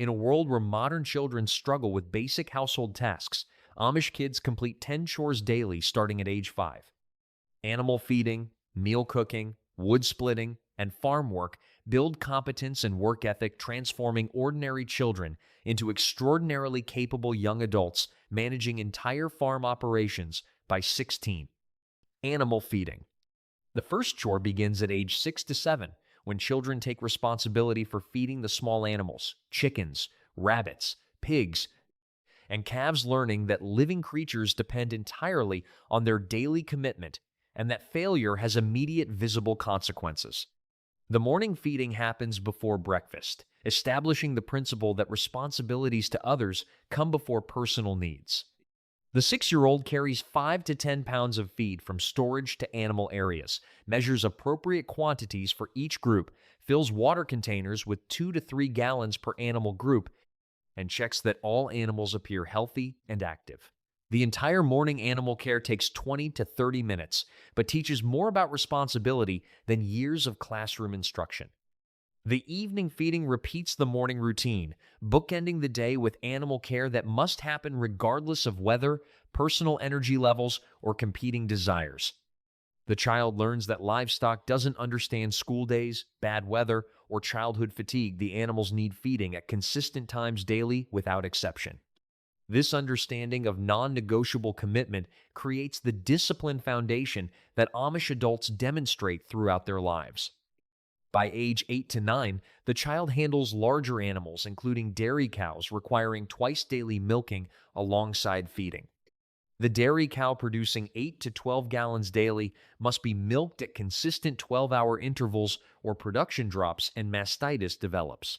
In a world where modern children struggle with basic household tasks, Amish kids complete 10 chores daily starting at age 5. Animal feeding, meal cooking, wood splitting, and farm work build competence and work ethic, transforming ordinary children into extraordinarily capable young adults managing entire farm operations by 16. Animal feeding. The first chore begins at age 6 to 7, when children take responsibility for feeding the small animals, chickens, rabbits, pigs, and calves, learning that living creatures depend entirely on their daily commitment and that failure has immediate visible consequences. The morning feeding happens before breakfast, establishing the principle that responsibilities to others come before personal needs. The 6-year-old carries 5 to 10 pounds of feed from storage to animal areas, measures appropriate quantities for each group, fills water containers with 2 to 3 gallons per animal group, and checks that all animals appear healthy and active. The entire morning animal care takes 20 to 30 minutes, but teaches more about responsibility than years of classroom instruction. The evening feeding repeats the morning routine, bookending the day with animal care that must happen regardless of weather, personal energy levels, or competing desires. The child learns that livestock doesn't understand school days, bad weather, or childhood fatigue. The animals need feeding at consistent times daily without exception. This understanding of non-negotiable commitment creates the disciplined foundation that Amish adults demonstrate throughout their lives. By age 8 to 9, the child handles larger animals, including dairy cows, requiring twice daily milking alongside feeding. The dairy cow, producing 8 to 12 gallons daily, must be milked at consistent 12-hour intervals or production drops and mastitis develops.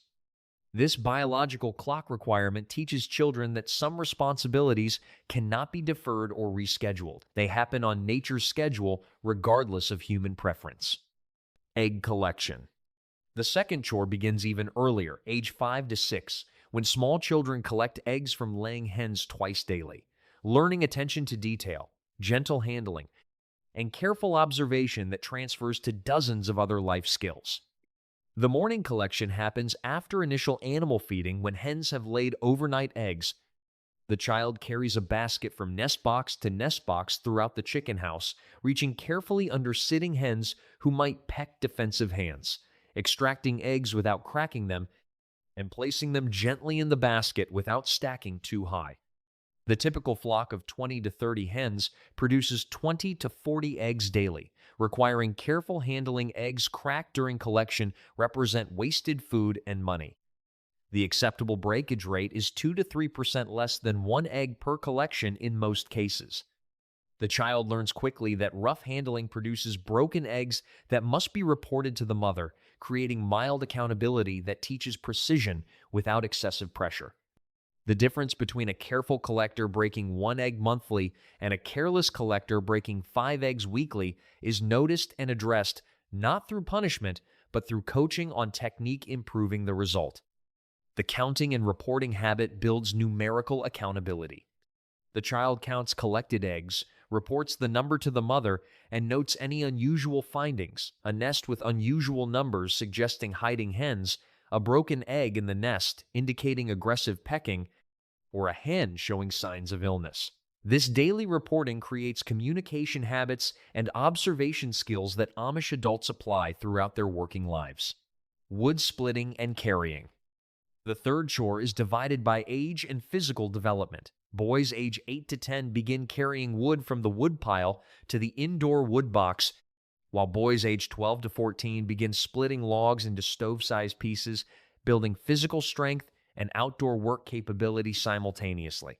This biological clock requirement teaches children that some responsibilities cannot be deferred or rescheduled. They happen on nature's schedule, regardless of human preference. Egg collection. The second chore begins even earlier, age 5 to 6, when small children collect eggs from laying hens twice daily. Learning attention to detail, gentle handling, and careful observation that transfers to dozens of other life skills. The morning collection happens after initial animal feeding when hens have laid overnight eggs. The child carries a basket from nest box to nest box throughout the chicken house, reaching carefully under sitting hens who might peck defensive hands, extracting eggs without cracking them, and placing them gently in the basket without stacking too high. The typical flock of 20 to 30 hens produces 20 to 40 eggs daily, requiring careful handling. Eggs cracked during collection represent wasted food and money. The acceptable breakage rate is 2 to 3% less than 1 egg per collection in most cases. The child learns quickly that rough handling produces broken eggs that must be reported to the mother, creating mild accountability that teaches precision without excessive pressure. The difference between a careful collector breaking 1 egg monthly and a careless collector breaking 5 eggs weekly is noticed and addressed not through punishment, but through coaching on technique, improving the result. The counting and reporting habit builds numerical accountability. The child counts collected eggs, reports the number to the mother, and notes any unusual findings: a nest with unusual numbers suggesting hiding hens, a broken egg in the nest indicating aggressive pecking, or a hen showing signs of illness. This daily reporting creates communication habits and observation skills that Amish adults apply throughout their working lives. Wood splitting and carrying. The third chore is divided by age and physical development. Boys age 8 to 10 begin carrying wood from the wood pile to the indoor wood box, while boys age 12 to 14 begin splitting logs into stove-sized pieces, building physical strength and outdoor work capability simultaneously.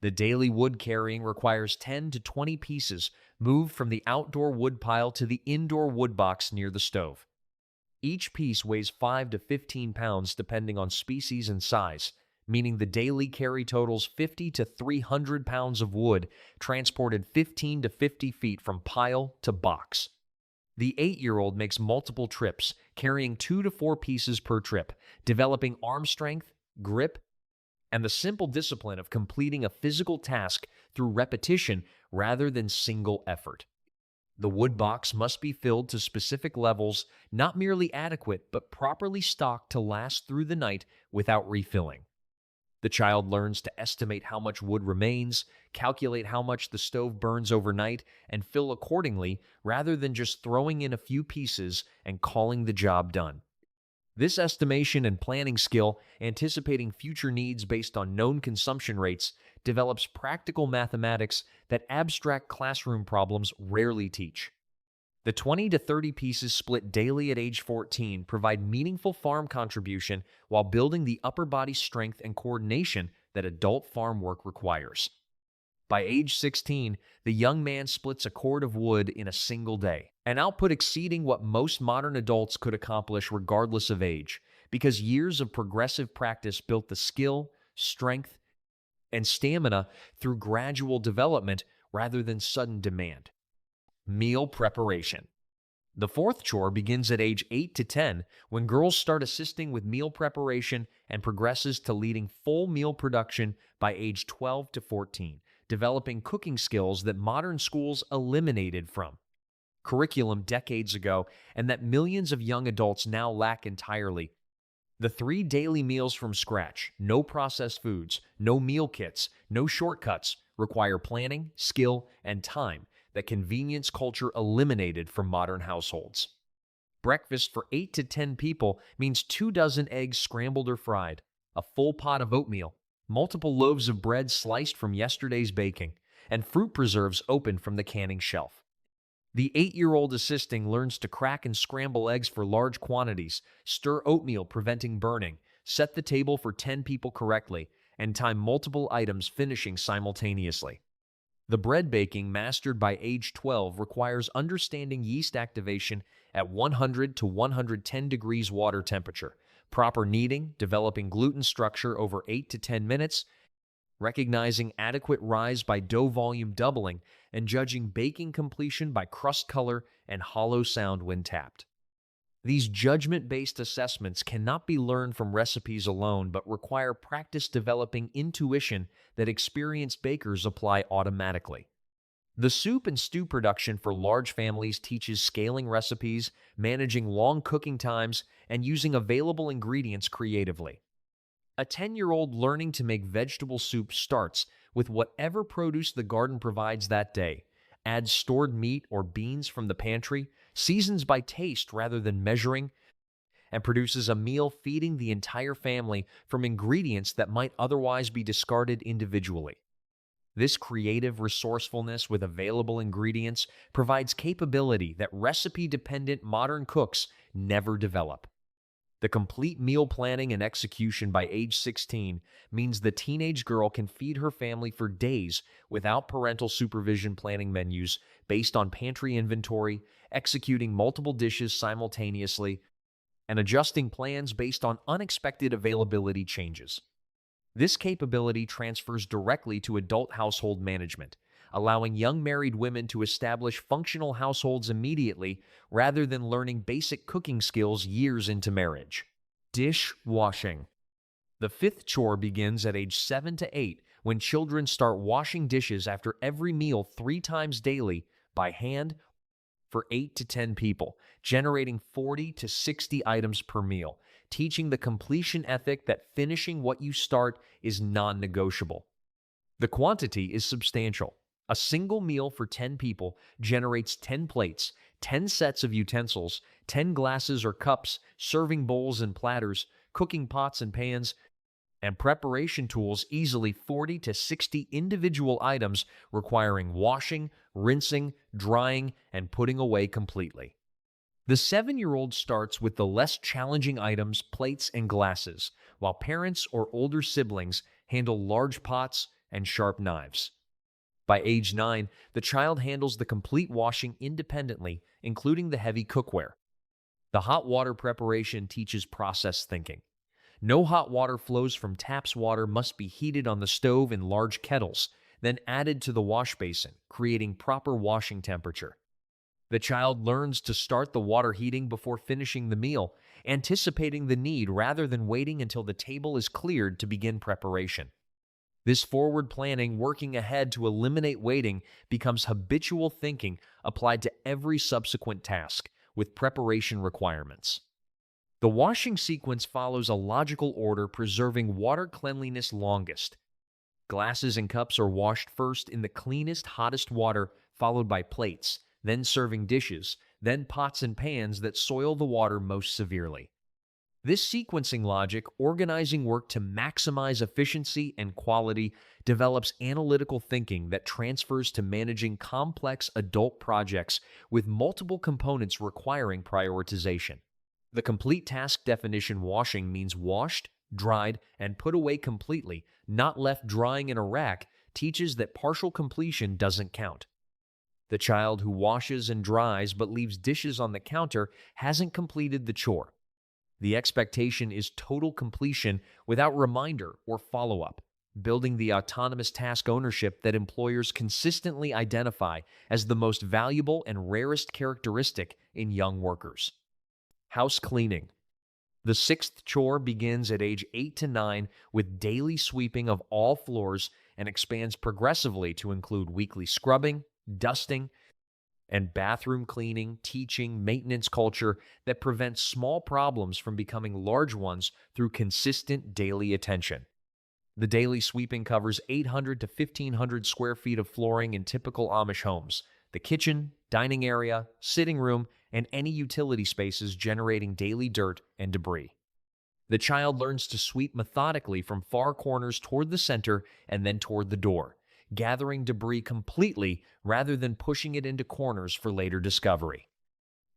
The daily wood carrying requires 10 to 20 pieces moved from the outdoor wood pile to the indoor wood box near the stove. Each piece weighs 5 to 15 pounds depending on species and size, meaning the daily carry totals 50 to 300 pounds of wood transported 15 to 50 feet from pile to box. The 8-year-old makes multiple trips, carrying 2 to 4 pieces per trip, developing arm strength, grip, and the simple discipline of completing a physical task through repetition rather than single effort. The wood box must be filled to specific levels, not merely adequate, but properly stocked to last through the night without refilling. The child learns to estimate how much wood remains, calculate how much the stove burns overnight, and fill accordingly rather than just throwing in a few pieces and calling the job done. This estimation and planning skill, anticipating future needs based on known consumption rates, develops practical mathematics that abstract classroom problems rarely teach. The 20 to 30 pieces split daily at age 14 provide meaningful farm contribution while building the upper body strength and coordination that adult farm work requires. By age 16, the young man splits a cord of wood in a single day, an output exceeding what most modern adults could accomplish regardless of age, because years of progressive practice built the skill, strength, and stamina through gradual development rather than sudden demand. Meal preparation. The fourth chore begins at age 8 to 10 when girls start assisting with meal preparation and progresses to leading full meal production by age 12 to 14, developing cooking skills that modern schools eliminated from curriculum decades ago and that millions of young adults now lack entirely. The 3 daily meals from scratch, no processed foods, no meal kits, no shortcuts, require planning, skill, and time that convenience culture eliminated from modern households. Breakfast for 8 to 10 people means 2 dozen eggs scrambled or fried, a full pot of oatmeal, multiple loaves of bread sliced from yesterday's baking, and fruit preserves opened from the canning shelf. The 8-year-old assisting learns to crack and scramble eggs for large quantities, stir oatmeal preventing burning, set the table for 10 people correctly, and time multiple items finishing simultaneously. The bread baking mastered by age 12 requires understanding yeast activation at 100 to 110 degrees water temperature, proper kneading, developing gluten structure over 8 to 10 minutes, recognizing adequate rise by dough volume doubling, and judging baking completion by crust color and hollow sound when tapped. These judgment-based assessments cannot be learned from recipes alone, but require practice developing intuition that experienced bakers apply automatically. The soup and stew production for large families teaches scaling recipes, managing long cooking times, and using available ingredients creatively. A 10-year-old learning to make vegetable soup starts with whatever produce the garden provides that day, adds stored meat or beans from the pantry, seasons by taste rather than measuring, and produces a meal feeding the entire family from ingredients that might otherwise be discarded individually. This creative resourcefulness with available ingredients provides capability that recipe-dependent modern cooks never develop. The complete meal planning and execution by age 16 means the teenage girl can feed her family for days without parental supervision, planning menus based on pantry inventory, executing multiple dishes simultaneously, and adjusting plans based on unexpected availability changes. This capability transfers directly to adult household management, allowing young married women to establish functional households immediately rather than learning basic cooking skills years into marriage. Dishwashing. The fifth chore begins at age 7 to 8 when children start washing dishes after every meal 3 times daily by hand for 8 to 10 people, generating 40 to 60 items per meal, teaching the completion ethic that finishing what you start is non-negotiable. The quantity is substantial. A single meal for 10 people generates 10 plates, 10 sets of utensils, 10 glasses or cups, serving bowls and platters, cooking pots and pans, and preparation tools, easily 40 to 60 individual items requiring washing, rinsing, drying, and putting away completely. The 7-year-old starts with the less challenging items, plates and glasses, while parents or older siblings handle large pots and sharp knives. By age 9, the child handles the complete washing independently, including the heavy cookware. The hot water preparation teaches process thinking. No hot water flows from taps. Water must be heated on the stove in large kettles, then added to the wash basin, creating proper washing temperature. The child learns to start the water heating before finishing the meal, anticipating the need rather than waiting until the table is cleared to begin preparation. This forward planning, working ahead to eliminate waiting, becomes habitual thinking applied to every subsequent task, with preparation requirements. The washing sequence follows a logical order, preserving water cleanliness longest. Glasses and cups are washed first in the cleanest, hottest water, followed by plates, then serving dishes, then pots and pans that soil the water most severely. This sequencing logic, organizing work to maximize efficiency and quality, develops analytical thinking that transfers to managing complex adult projects with multiple components requiring prioritization. The complete task definition washing means washed, dried, and put away completely, not left drying in a rack, teaches that partial completion doesn't count. The child who washes and dries but leaves dishes on the counter hasn't completed the chore. The expectation is total completion without reminder or follow-up, building the autonomous task ownership that employers consistently identify as the most valuable and rarest characteristic in young workers. House cleaning. The sixth chore begins at age 8 to 9 with daily sweeping of all floors and expands progressively to include weekly scrubbing, dusting, and bathroom cleaning, teaching maintenance culture that prevents small problems from becoming large ones through consistent daily attention. The daily sweeping covers 800 to 1,500 square feet of flooring in typical Amish homes, the kitchen, dining area, sitting room, and any utility spaces generating daily dirt and debris. The child learns to sweep methodically from far corners toward the center and then toward the door, gathering debris completely rather than pushing it into corners for later discovery.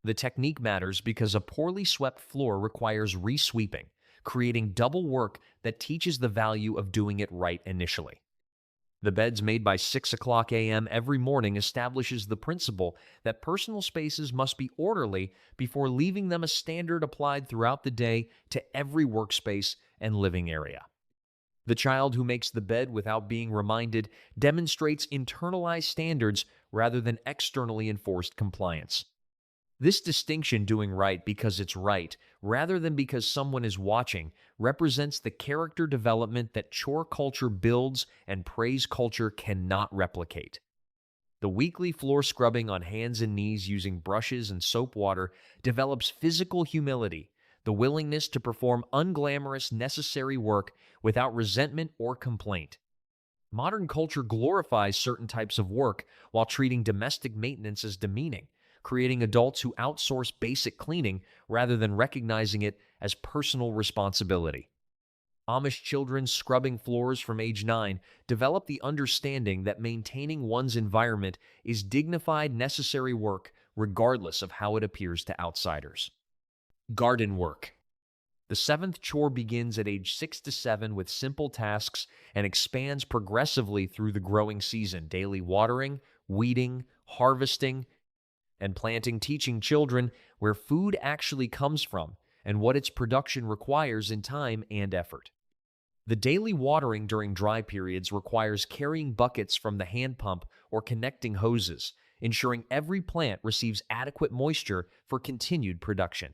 The technique matters because a poorly swept floor requires resweeping, creating double work that teaches the value of doing it right initially. The beds made by 6 o'clock a.m. every morning establishes the principle that personal spaces must be orderly before leaving them, a standard applied throughout the day to every workspace and living area. The child who makes the bed without being reminded demonstrates internalized standards rather than externally enforced compliance. This distinction, doing right because it's right rather than because someone is watching, represents the character development that chore culture builds and praise culture cannot replicate. The weekly floor scrubbing on hands and knees using brushes and soap water develops physical humility, the willingness to perform unglamorous, necessary work without resentment or complaint. Modern culture glorifies certain types of work while treating domestic maintenance as demeaning, creating adults who outsource basic cleaning rather than recognizing it as personal responsibility. Amish children scrubbing floors from age 9 develop the understanding that maintaining one's environment is dignified, necessary work regardless of how it appears to outsiders. Garden work. The seventh chore begins at age 6 to 7 with simple tasks and expands progressively through the growing season, daily watering, weeding, harvesting, and planting, teaching children where food actually comes from and what its production requires in time and effort. The daily watering during dry periods requires carrying buckets from the hand pump or connecting hoses, ensuring every plant receives adequate moisture for continued production.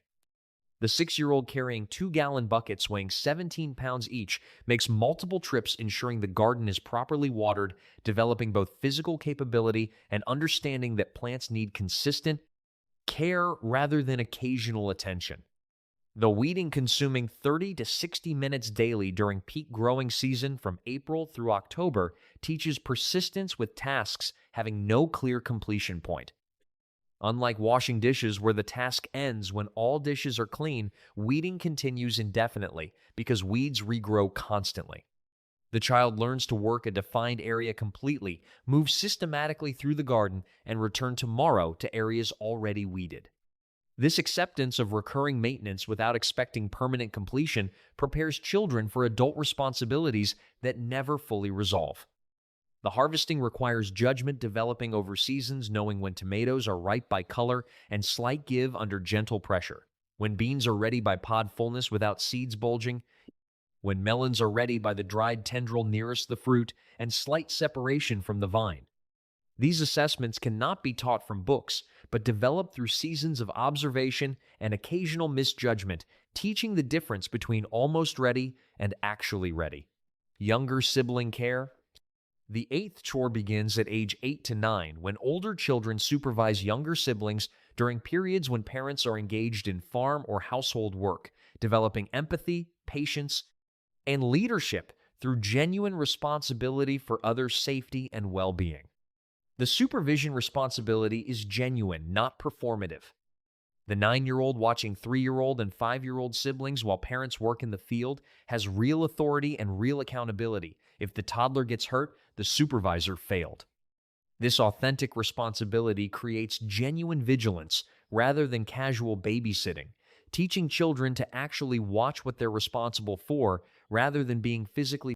The 6-year-old carrying 2-gallon buckets weighing 17 pounds each makes multiple trips ensuring the garden is properly watered, developing both physical capability and understanding that plants need consistent care rather than occasional attention. The weeding, consuming 30 to 60 minutes daily during peak growing season from April through October, teaches persistence with tasks having no clear completion point. Unlike washing dishes where the task ends when all dishes are clean, weeding continues indefinitely because weeds regrow constantly. The child learns to work a defined area completely, move systematically through the garden, and return tomorrow to areas already weeded. This acceptance of recurring maintenance without expecting permanent completion prepares children for adult responsibilities that never fully resolve. The harvesting requires judgment, developing over seasons, knowing when tomatoes are ripe by color and slight give under gentle pressure, when beans are ready by pod fullness without seeds bulging, when melons are ready by the dried tendril nearest the fruit and slight separation from the vine. These assessments cannot be taught from books, but develop through seasons of observation and occasional misjudgment, teaching the difference between almost ready and actually ready. Younger sibling care. The eighth chore begins at age 8 to 9 when older children supervise younger siblings during periods when parents are engaged in farm or household work, developing empathy, patience, and leadership through genuine responsibility for others' safety and well being. The supervision responsibility is genuine, not performative. The 9-year-old watching 3-year-old and 5-year-old siblings while parents work in the field has real authority and real accountability. If the toddler gets hurt, the supervisor failed. This authentic responsibility creates genuine vigilance rather than casual babysitting, teaching children to actually watch what they're responsible for rather than being physically